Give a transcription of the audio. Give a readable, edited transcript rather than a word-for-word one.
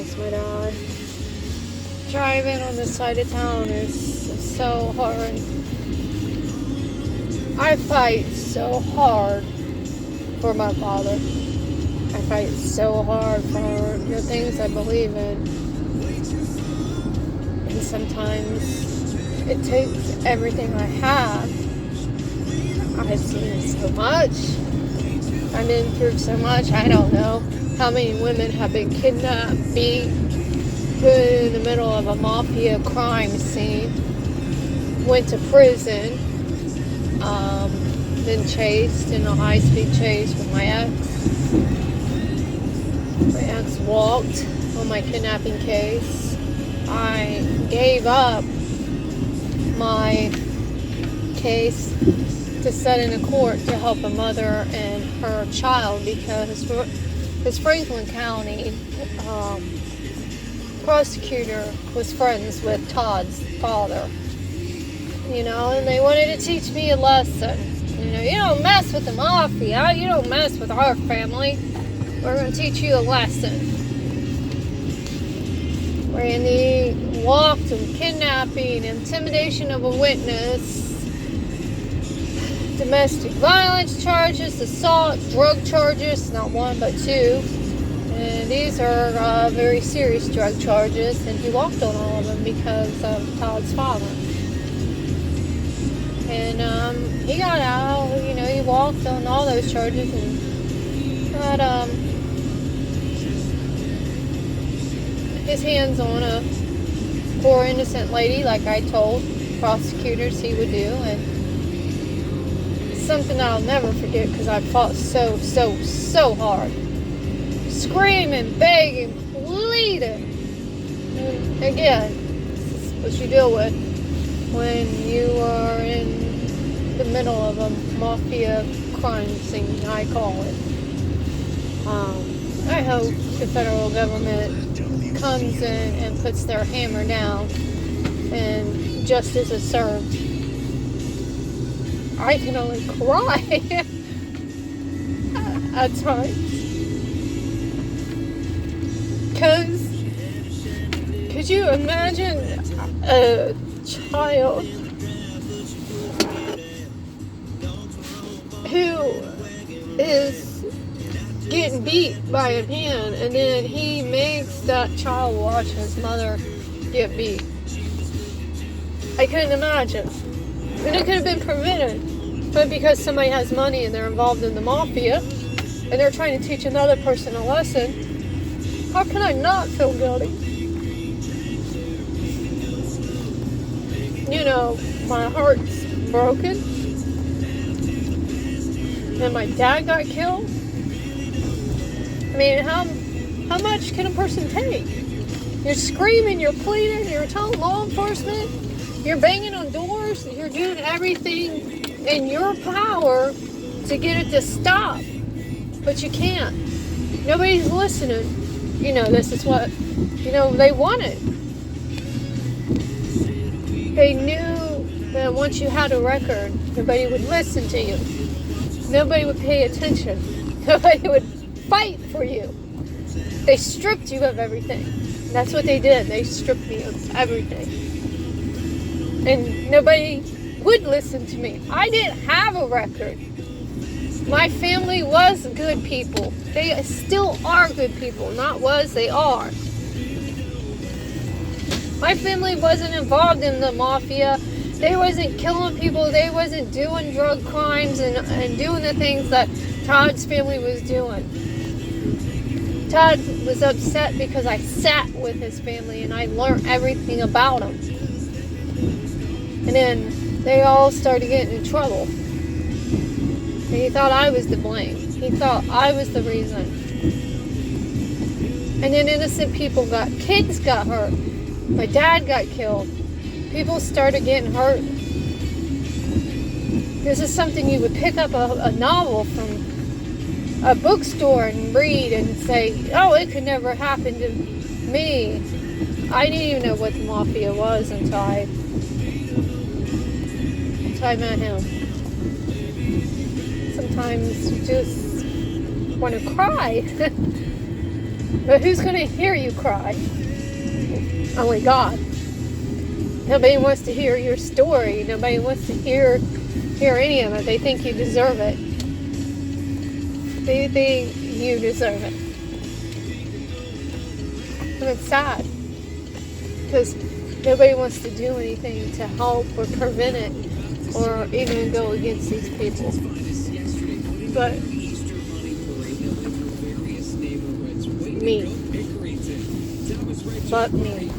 miss my dad. Driving on the side of town is so hard. I fight so hard for my father. I fight so hard for the things I believe in. And sometimes it takes everything I have. I've seen so much. I've been through so much. I don't know how many women have been kidnapped, beat, put in the middle of a mafia crime scene, went to prison, been chased in a high-speed chase with my ex. My ex walked on my kidnapping case. I gave up my case to set in a court to help a mother and her child because Franklin County prosecutor was friends with Todd's father, and they wanted to teach me a lesson. You don't mess with the mafia, you don't mess with our family. We're going to teach you a lesson. Randy walked on kidnapping, intimidation of a witness, domestic violence charges, assault, drug charges, not one but two. And these are very serious drug charges, and he walked on all of them because of Todd's father. And he got out, he walked on all those charges and got his hands on a poor innocent lady like I told prosecutors he would do. And something I'll never forget because I fought so hard. Screaming, begging, pleading. And again, this is what you deal with when you are in the middle of a mafia crime scene, I call it. I hope the federal government comes in and puts their hammer down and justice is served. I can only cry at times. Because could you imagine a child who is getting beat by a man and then he makes that child watch his mother get beat? I couldn't imagine. And it could have been prevented. But because somebody has money and they're involved in the mafia and they're trying to teach another person a lesson, how can I not feel guilty? My heart's broken. And my dad got killed. I mean, how much can a person take? You're screaming, you're pleading, you're telling law enforcement, you're banging on doors, you're doing everything in your power to get it to stop. But you can't. Nobody's listening. This is what, they wanted. They knew that once you had a record, nobody would listen to you. Nobody would pay attention. Nobody would fight for you. They stripped you of everything. That's what they did. They stripped me of everything. And nobody would listen to me. I didn't have a record. My family was good people. They still are good people. Not was, they are. My family wasn't involved in the mafia. They wasn't killing people. They wasn't doing drug crimes and doing the things that Todd's family was doing. Todd was upset because I sat with his family and I learned everything about them. And then they all started getting in trouble. And he thought I was to blame. He thought I was the reason. And then innocent kids got hurt. My dad got killed. People started getting hurt. This is something you would pick up a novel from a bookstore and read and say, oh, it could never happen to me. I didn't even know what the mafia was until I met him. Sometimes you just want to cry. But who's going to hear you cry? Only God. Nobody wants to hear your story. Nobody wants to hear any of it. They think you deserve it. They think you deserve it. And it's sad. Because nobody wants to do anything to help or prevent it. Or even go against these people. But me. But me.